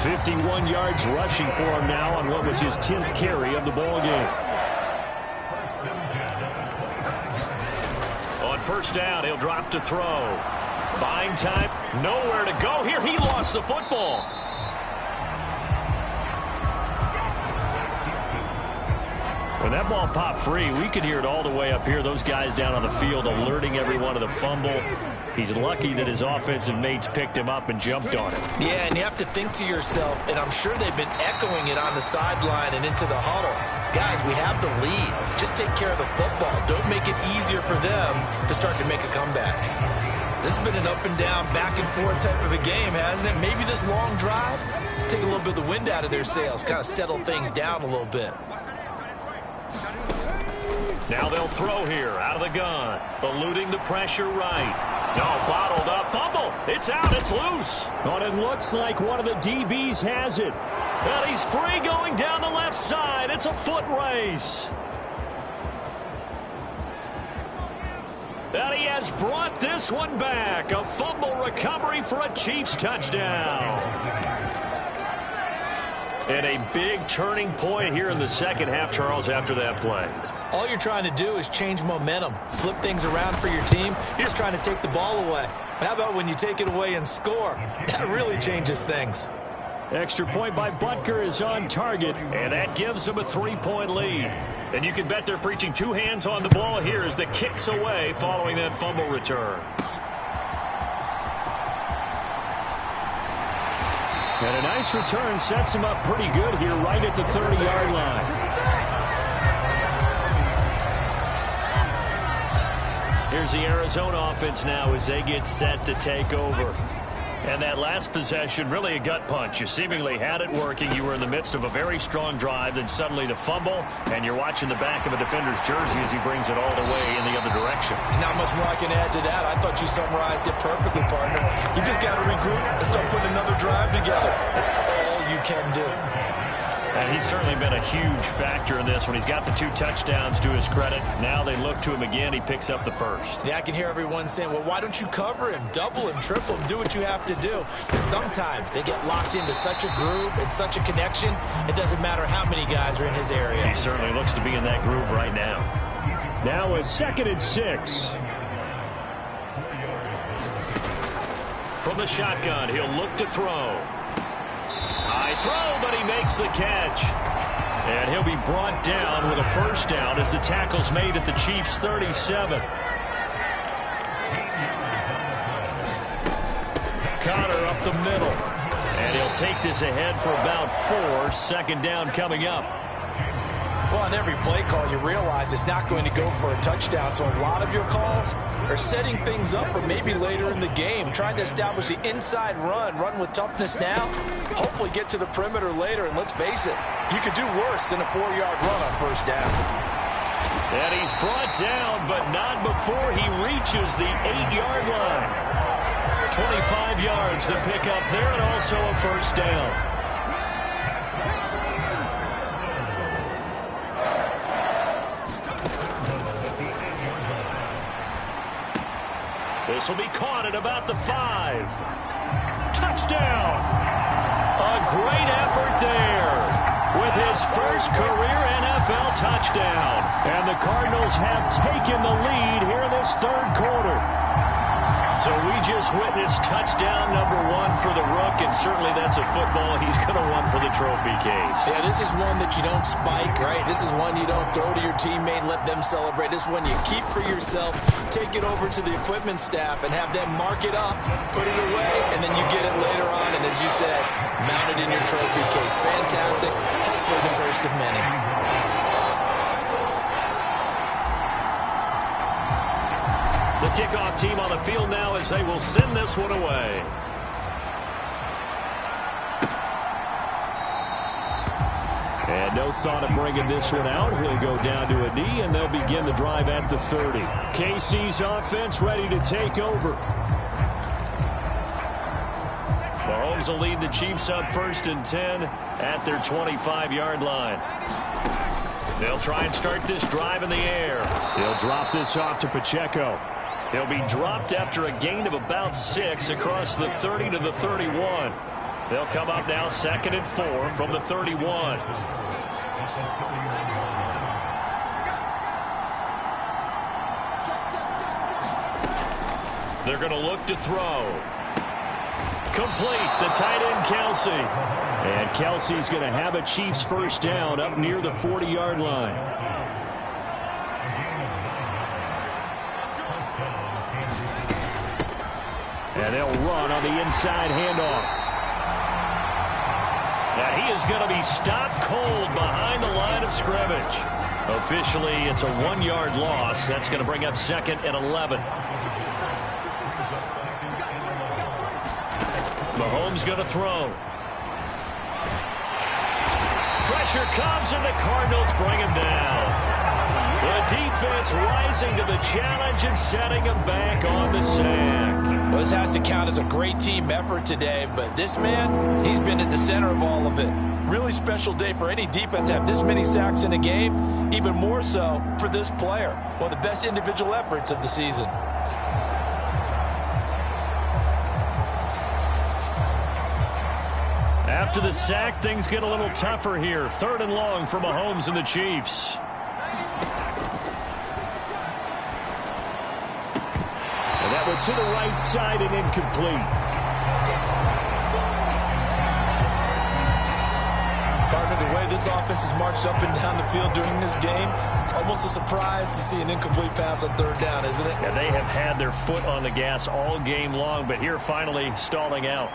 51 yards rushing for him now on what was his 10th carry of the ball game. On 1st down, he'll drop to throw. Buying time, nowhere to go here. He lost the football. When that ball popped free, we could hear it all the way up here. Those guys down on the field alerting everyone of the fumble. He's lucky that his offensive mates picked him up and jumped on it. Yeah, and you have to think to yourself, and I'm sure they've been echoing it on the sideline and into the huddle. Guys, we have the lead. Just take care of the football. Don't make it easier for them to start to make a comeback. This has been an up and down, back and forth type of a game, hasn't it? Maybe this long drive, take a little bit of the wind out of their sails, kind of settle things down a little bit. Now they'll throw here, out of the gun. Eluding the pressure right. No, bottled up. Fumble. It's out. It's loose. But it looks like one of the DBs has it. Well, he's free going down the left side. It's a foot race. And he has brought this one back. A fumble recovery for a Chiefs touchdown. And a big turning point here in the second half, Charles, after that play. All you're trying to do is change momentum, flip things around for your team. You're just trying to take the ball away. How about when you take it away and score? That really changes things. Extra point by Butker is on target, and that gives them a 3-point lead. And you can bet they're preaching 2 hands on the ball here as the kick's away following that fumble return. And a nice return sets him up pretty good here right at the 30-yard line. Here's the Arizona offense now as they get set to take over. And that last possession, really a gut punch. You seemingly had it working. You were in the midst of a very strong drive, then suddenly the fumble, and you're watching the back of a defender's jersey as he brings it all the way in the other direction. There's not much more I can add to that. I thought you summarized it perfectly, partner. You just got to regroup and start putting another drive together. That's all you can do. And he's certainly been a huge factor in this when he's got the 2 touchdowns to his credit. Now they look to him again. He picks up the first. Yeah, I can hear everyone saying, well, why don't you cover him, double him, triple him, do what you have to do. But sometimes they get locked into such a groove and such a connection, it doesn't matter how many guys are in his area. He certainly looks to be in that groove right now. Now a 2nd and 6. From the shotgun, he'll look to throw. High throw, but he makes the catch. And he'll be brought down with a 1st down as the tackle's made at the Chiefs' 37. Connor up the middle. And he'll take this ahead for about 4. 2nd down coming up. Well, on every play call, you realize it's not going to go for a touchdown. So a lot of your calls are setting things up for maybe later in the game, trying to establish the inside run with toughness now, hopefully get to the perimeter later. And let's face it, you could do worse than a 4-yard run on 1st down. And he's brought down, but not before he reaches the 8-yard line. 25 yards to pick up there, and also a 1st down. This will be caught at about the 5. Touchdown! A great effort there with his first career NFL touchdown. And the Cardinals have taken the lead here in this 3rd quarter. So we just witnessed touchdown number 1 for the Rook, and certainly that's a football he's going to want for the trophy case. Yeah, this is one that you don't spike, right? This is one you don't throw to your teammate and let them celebrate. This is one you keep for yourself, take it over to the equipment staff and have them mark it up, put it away, and then you get it later on, and as you said, mount it in your trophy case. Fantastic. Hopefully the first of many. The kickoff team on the field now as they will send this one away. And no thought of bringing this one out. He'll go down to a knee, and they'll begin the drive at the 30. KC's offense ready to take over. Mahomes will lead the Chiefs up 1st and 10 at their 25-yard line. They'll try and start this drive in the air. He'll drop this off to Pacheco. He'll be dropped after a gain of about 6 across the 30 to the 31. They'll come up now 2nd and 4 from the 31. They're going to look to throw. Complete, the tight end Kelsey. And Kelsey's going to have a Chiefs first down up near the 40-yard line. And they'll run on the inside handoff. Now he is going to be stopped cold behind the line of scrimmage. Officially, it's a 1-yard loss. That's going to bring up 2nd and 11. Mahomes going to throw. Pressure comes, and the Cardinals bring him down. The defense rising to the challenge and setting him back on the sack. Well, this has to count as a great team effort today, but this man, he's been at the center of all of it. Really special day for any defense to have this many sacks in a game, even more so for this player. One of the best individual efforts of the season. After the sack, things get a little tougher here. 3rd and long for Mahomes and the Chiefs. And that one to the right side and incomplete. Partner, the way this offense has marched up and down the field during this game, it's almost a surprise to see an incomplete pass on 3rd down, isn't it? Yeah, they have had their foot on the gas all game long, but here finally stalling out.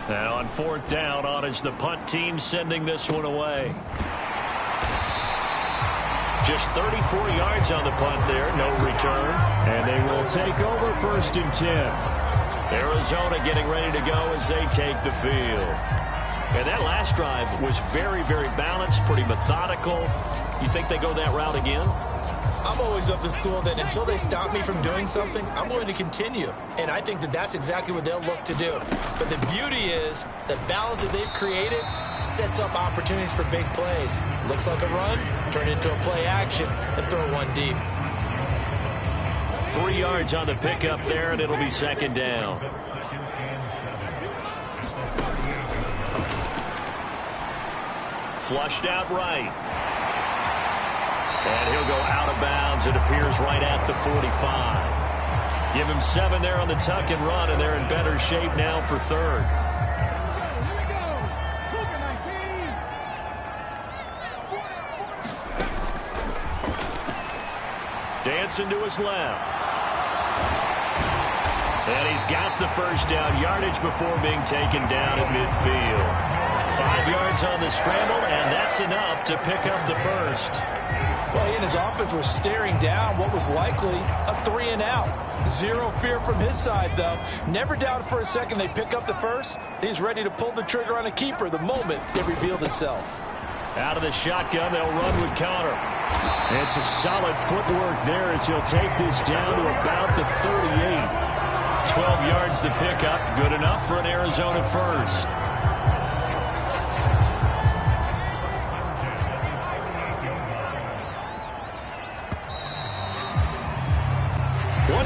Now on 4th down, on is the punt team sending this one away. Just 34 yards on the punt there, no return. And they will take over 1st and 10. Arizona getting ready to go as they take the field. And that last drive was very, very balanced, pretty methodical. You think they go that route again? I'm always of the school that until they stop me from doing something, I'm going to continue. And I think that that's exactly what they'll look to do. But the beauty is the balance that they've created sets up opportunities for big plays. Looks like a run, turn it into a play action, and throw one deep. 3 yards on the pickup there, and it'll be 2nd down. Flushed out right. And he'll go out of bounds. It appears right at the 45. Give him 7 there on the tuck and run, and they're in better shape now for 3rd. Dancing to his left. And he's got the first down yardage before being taken down at midfield. 5 yards on the scramble, and that's enough to pick up the first. Well, he and his offense were staring down what was likely a 3-and-out. Zero fear from his side, though. Never doubted for a second they pick up the first. He's ready to pull the trigger on a keeper the moment it revealed itself. Out of the shotgun, they'll run with Connor. And some solid footwork there as he'll take this down to about the 38. 12 yards the pickup. Good enough for an Arizona first.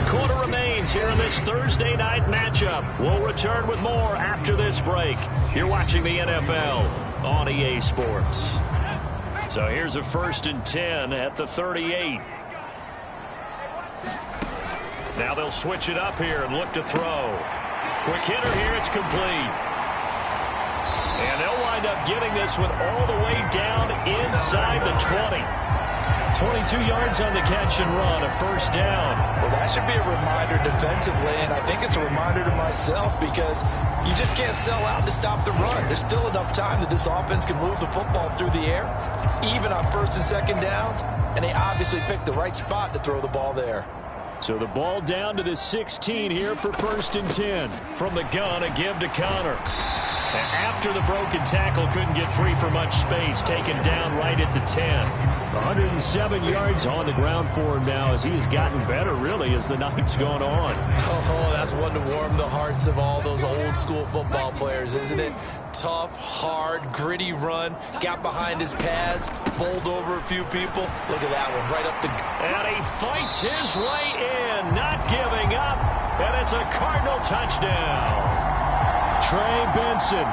Quarter remains here in this Thursday night matchup. We'll return with more after this break. You're watching the NFL on EA Sports. So here's a 1st and 10 at the 38. Now they'll switch it up here and look to throw. Quick hitter here, it's complete. And they'll wind up getting this one all the way down inside the 20. 22 yards on the catch and run, a first down. Well, that should be a reminder defensively, and I think it's a reminder to myself because you just can't sell out to stop the run. There's still enough time that this offense can move the football through the air, even on 1st and 2nd downs, and they obviously picked the right spot to throw the ball there. So the ball down to the 16 here for 1st and 10. From the gun, a give to Connor. After the broken tackle, couldn't get free for much space, taken down right at the 10. 107 yards on the ground for him now as he has gotten better, really, as the night's gone on. Oh, that's one to warm the hearts of all those old-school football players, isn't it? Tough, hard, gritty run, got behind his pads, bowled over a few people. Look at that one, right up the... And he fights his way in, not giving up, and it's a Cardinal touchdown. Trey Benson,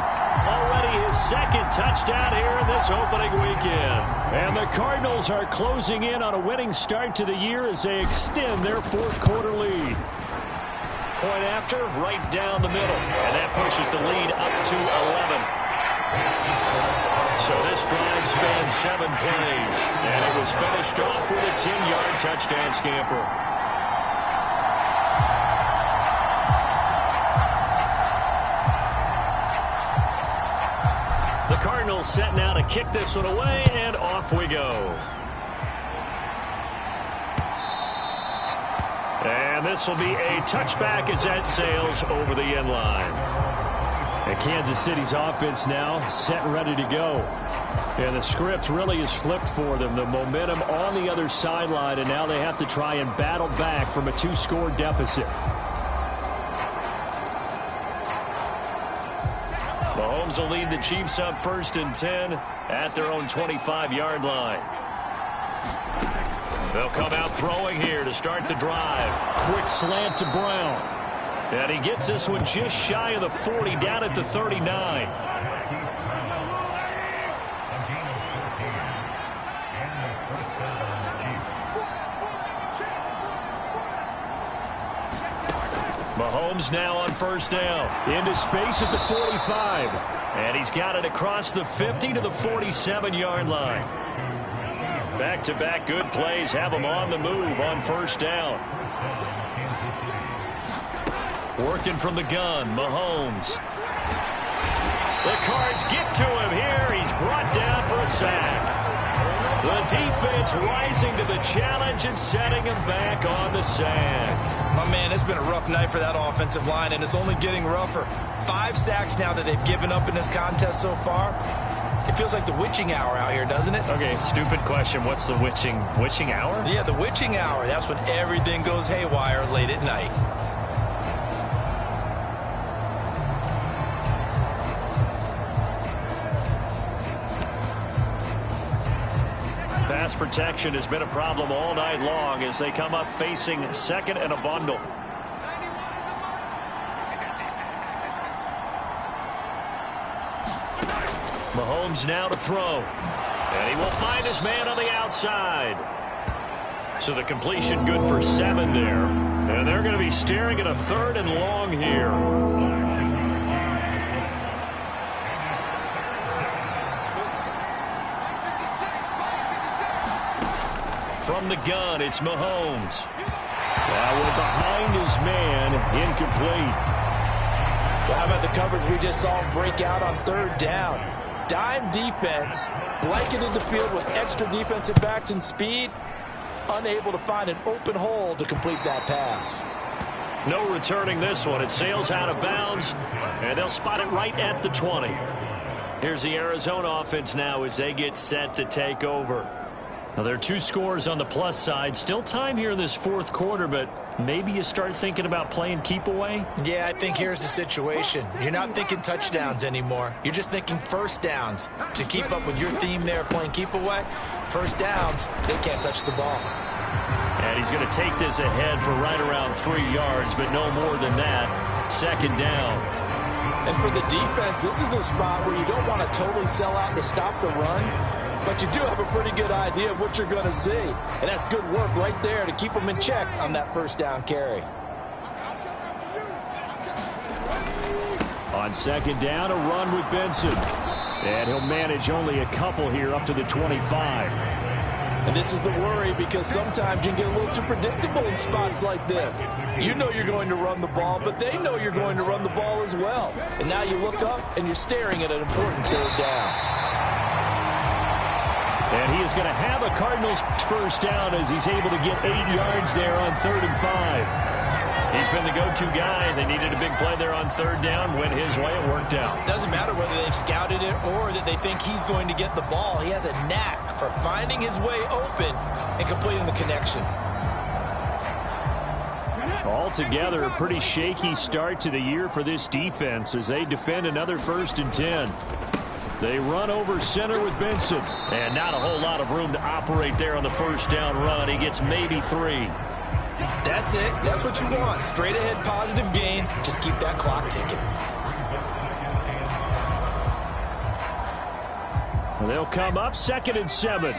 already his second touchdown here in this opening weekend. And the Cardinals are closing in on a winning start to the year as they extend their fourth quarter lead. Point after, right down the middle. And that pushes the lead up to 11. So this drive spans 7 plays. And it was finished off with a 10-yard touchdown scamper. The Cardinals set now to kick this one away, and off we go. And this will be a touchback as that sails over the end line. And Kansas City's offense now set and ready to go. And the script really is flipped for them. The momentum on the other sideline, and now they have to try and battle back from a 2-score deficit. Mahomes will lead the Chiefs up 1st and 10 at their own 25-yard line. They'll come out throwing here to start the drive. Quick slant to Brown. And he gets this one just shy of the 40, down at the 39. Mahomes now on 1st down. Into space at the 45. And he's got it across the 50 to the 47-yard line. Back-to-back good plays have him on the move on 1st down. Working from the gun, Mahomes. The Cards get to him here. He's brought down for a sack. The defense rising to the challenge and setting him back on the sack. My man, it's been a rough night for that offensive line, and it's only getting rougher. 5 sacks now that they've given up in this contest so far. It feels like the witching hour out here, doesn't it? Okay, stupid question. What's the witching hour? Yeah, the witching hour. That's when everything goes haywire late at night. Pass protection has been a problem all night long as they come up facing 2nd and a bundle. Mahomes now to throw. And he will find his man on the outside. So the completion good for 7 there. And they're going to be staring at a 3rd and long here. From the gun, it's Mahomes. That one behind his man, incomplete. Well, how about the coverage we just saw him break out on 3rd down? Dime defense, blanketed the field with extra defensive backs and speed, unable to find an open hole to complete that pass. No returning this one. It sails out of bounds, and they'll spot it right at the 20. Here's the Arizona offense now as they get set to take over. Now, there are 2 scores on the plus side. Still time here in this 4th quarter, but maybe you start thinking about playing keep away? Yeah, I think here's the situation. You're not thinking touchdowns anymore. You're just thinking 1st downs. To keep up with your theme there playing keep away, 1st downs, they can't touch the ball. And he's going to take this ahead for right around 3 yards, but no more than that. 2nd down. And for the defense, this is a spot where you don't want to totally sell out to stop the run, but you do have a pretty good idea of what you're going to see. And that's good work right there to keep them in check on that 1st down carry. On 2nd down, a run with Benson. And he'll manage only a couple here up to the 25. And this is the worry because sometimes you can get a little too predictable in spots like this. You know you're going to run the ball, but they know you're going to run the ball as well. And now you look up and you're staring at an important 3rd down. And he is going to have a Cardinals 1st down as he's able to get 8 yards there on 3rd and 5. He's been the go-to guy. They needed a big play there on third down. Went his way. It worked out. Doesn't matter whether they've scouted it or that they think he's going to get the ball. He has a knack for finding his way open and completing the connection. Altogether, a pretty shaky start to the year for this defense as they defend another 1st and 10. They run over center with Benson. And not a whole lot of room to operate there on the first down run. He gets maybe 3. That's it. That's what you want. Straight ahead positive gain. Just keep that clock ticking. They'll come up 2nd and 7.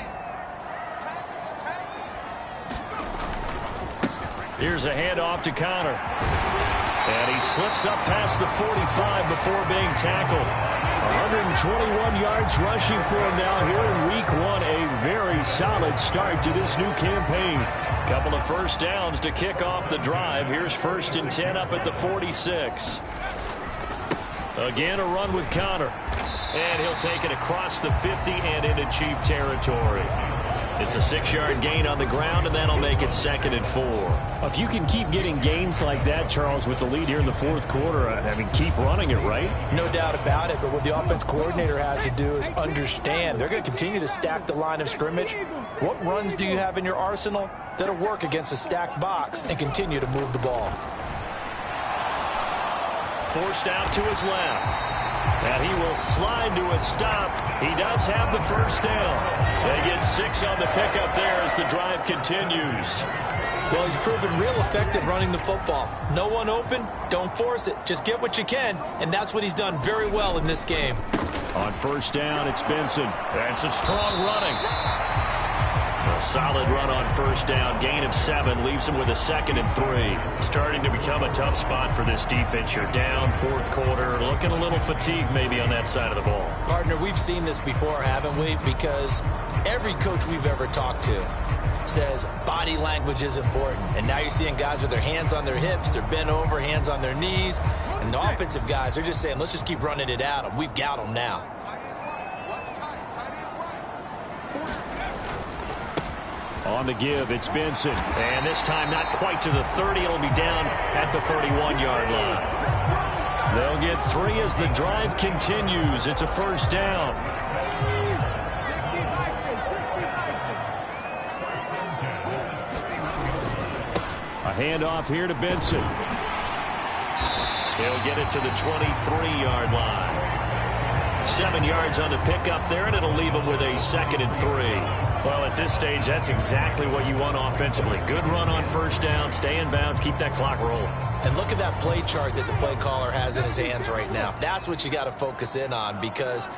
Here's a handoff to Connor. And he slips up past the 45 before being tackled. 121 yards rushing for him now here in week 1. A very solid start to this new campaign. Couple of first downs to kick off the drive. Here's 1st and 10 up at the 46. Again, a run with Connor. And he'll take it across the 50 and into Chief territory. It's a 6-yard gain on the ground, and that'll make it 2nd and 4. If you can keep getting gains like that, Charles, with the lead here in the 4th quarter, I mean, keep running it, right? No doubt about it, but what the offense coordinator has to do is understand they're going to continue to stack the line of scrimmage. What runs do you have in your arsenal that'll work against a stacked box and continue to move the ball? Forced out to his left. And he will slide to a stop. He does have the first down. They get 6 on the pickup there as the drive continues. Well, he's proven real effective running the football. No one open, don't force it. Just get what you can, and that's what he's done very well in this game. On first down, it's Benson. And some strong running. A solid run on first down. Gain of 7 leaves him with a 2nd and 3. Starting to become a tough spot for this defense. You're down 4th quarter. Looking a little fatigued maybe on that side of the ball. Partner, we've seen this before, haven't we? Because every coach we've ever talked to says body language is important. And now you're seeing guys with their hands on their hips. They're bent over, hands on their knees. And the offensive guys, they're just saying, let's just keep running it at them. We've got them now. On the give, it's Benson. And this time not quite to the 30. It'll be down at the 31-yard line. They'll get 3 as the drive continues. It's a first down. A handoff here to Benson. He'll get it to the 23-yard line. 7 yards on the pickup there, and it'll leave him with a 2nd and 3. Well, at this stage, that's exactly what you want offensively. Good run on first down, stay in bounds, keep that clock rolling. And look at that play chart that the play caller has in his hands right now. That's what you got to focus in on because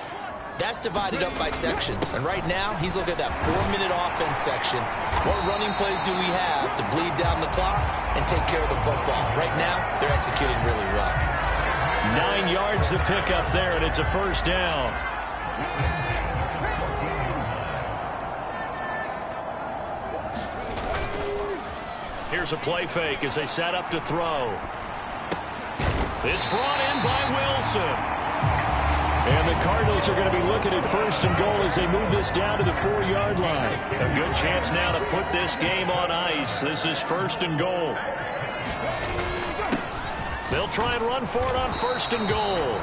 that's divided up by sections. And right now, he's looking at that 4-minute offense section. What running plays do we have to bleed down the clock and take care of the football? Right now, they're executing really well. 9 yards to pick up there, and it's a first down. Here's a play fake as they set up to throw. It's brought in by Wilson. And the Cardinals are going to be looking at 1st and goal as they move this down to the 4-yard line. A good chance now to put this game on ice. This is 1st and goal. They'll try and run for it on 1st and goal.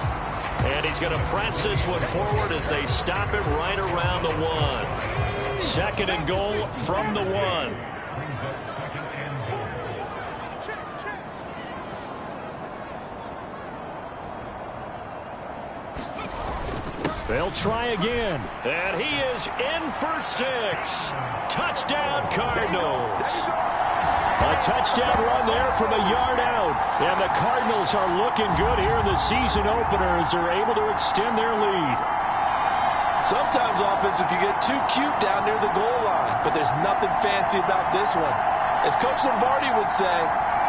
And he's going to press this one forward as they stop it right around the 1. 2nd and goal from the 1. They'll try again. And he is in for 6. Touchdown, Cardinals. A touchdown run there from a yard out. And the Cardinals are looking good here in the season opener as they're able to extend their lead. Sometimes offenses can get too cute down near the goal line, but there's nothing fancy about this one. As Coach Lombardi would say,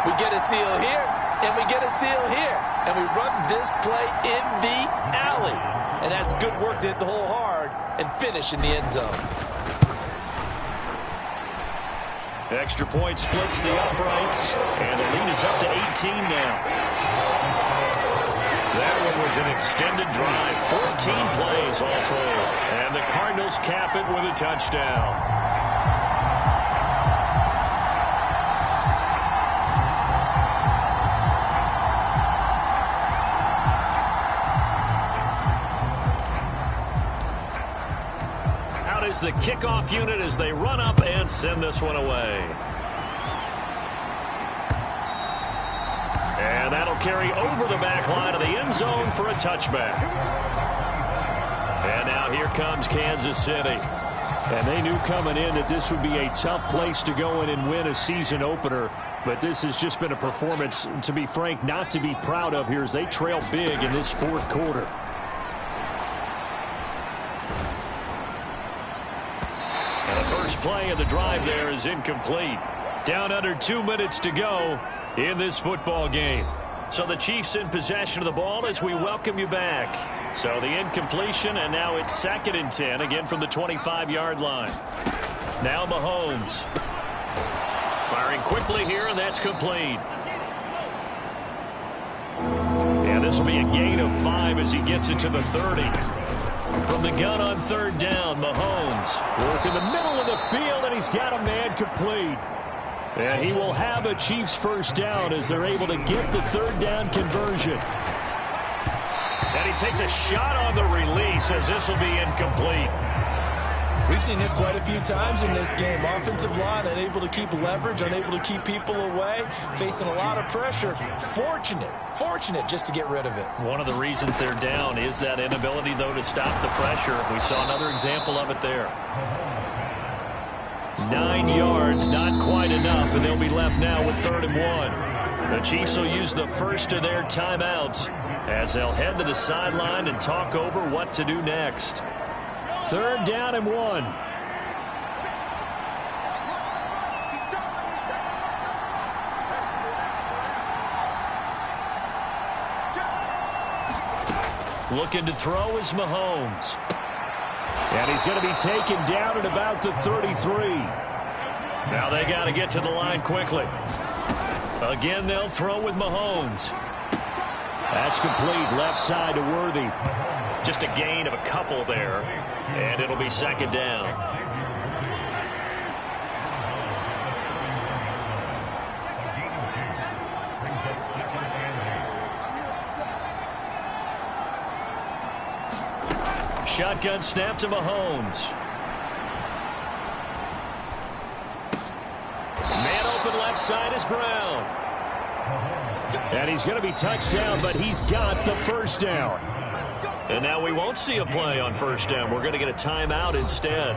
we get a seal here, and we get a seal here, and we run this play in the alley. And that's good work to hit the hole hard and finish in the end zone. Extra point splits the uprights, and the lead is up to 18 now. That one was an extended drive, 14 plays all told. And the Cardinals cap it with a touchdown. the kickoff unit as they run up and send this one away. And that'll carry over the back line of the end zone for a touchback. And now here comes Kansas City. And they knew coming in that this would be a tough place to go in and win a season opener. But this has just been a performance, to be frank, not to be proud of here as they trail big in this fourth quarter. And the first play of the drive there is incomplete. Down under 2 minutes to go in this football game. So the Chiefs in possession of the ball as we welcome you back. So the incompletion, and now it's 2nd and 10, again from the 25-yard line. Now Mahomes. Firing quickly here, and that's complete. And this will be a gain of 5 as he gets it to the 30. From the gun on 3rd down, Mahomes. Work in the middle of the field, and he's got a man complete. And he will have a Chiefs first down as they're able to get the 3rd down conversion. And he takes a shot on the release as this will be incomplete. We've seen this quite a few times in this game. Offensive line unable to keep leverage, unable to keep people away, facing a lot of pressure. Fortunate just to get rid of it. One of the reasons they're down is that inability, though, to stop the pressure. We saw another example of it there. 9 yards, not quite enough, and they'll be left now with 3rd and 1. The Chiefs will use the first of their timeouts as they'll head to the sideline and talk over what to do next. 3rd down and 1. Looking to throw is Mahomes. And he's going to be taken down at about the 33. Now they got to get to the line quickly. Again, they'll throw with Mahomes. That's complete. Left side to Worthy. Just a gain of a couple there. And it'll be 2nd down. Shotgun snap to Mahomes. Man open left side is Brown. And he's going to be touched down, but he's got the first down. And now we won't see a play on 1st down. We're going to get a timeout instead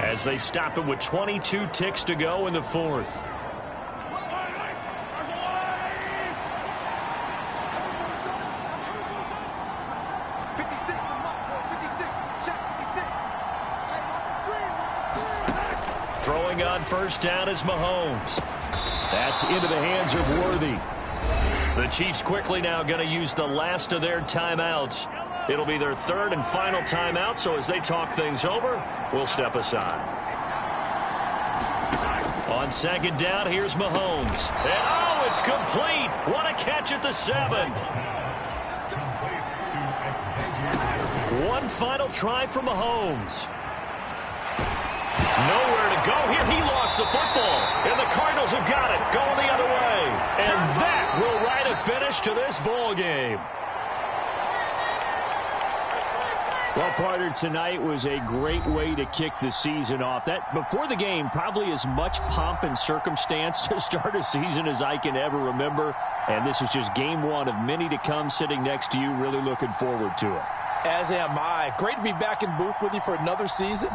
as they stop it with 22 ticks to go in the 4th. Throwing on 1st down is Mahomes. That's into the hands of Worthy. The Chiefs quickly now going to use the last of their timeouts. It'll be their 3rd and final timeout, so as they talk things over, we'll step aside. On 2nd down, here's Mahomes. And oh, it's complete. What a catch at the 7. One final try for Mahomes. Nowhere to go here. He lost the football. And the Cardinals have got it. Going the other way. And that will write a finish to this ball game. Well, partner, tonight was a great way to kick the season off. That before the game, probably as much pomp and circumstance to start a season as I can ever remember. And this is just game 1 of many to come sitting next to you. Really looking forward to it. As am I. Great to be back in booth with you for another season.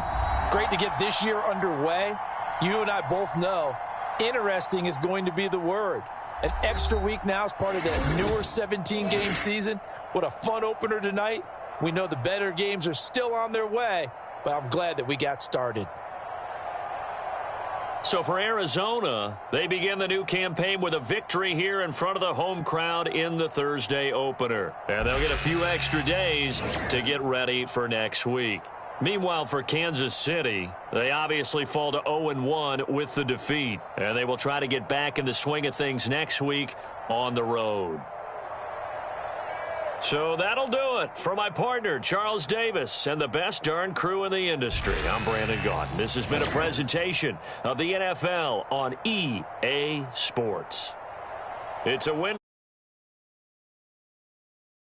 Great to get this year underway. You and I both know interesting is going to be the word. An extra week now as part of that newer 17-game season. What a fun opener tonight. We know the better games are still on their way, but I'm glad that we got started. So for Arizona, they begin the new campaign with a victory here in front of the home crowd in the Thursday opener. And they'll get a few extra days to get ready for next week. Meanwhile, for Kansas City, they obviously fall to 0-1 with the defeat. And they will try to get back in the swing of things next week on the road. So that'll do it for my partner, Charles Davis, and the best darn crew in the industry. I'm Brandon Gaudin. This has been a presentation of the NFL on EA Sports. It's a win.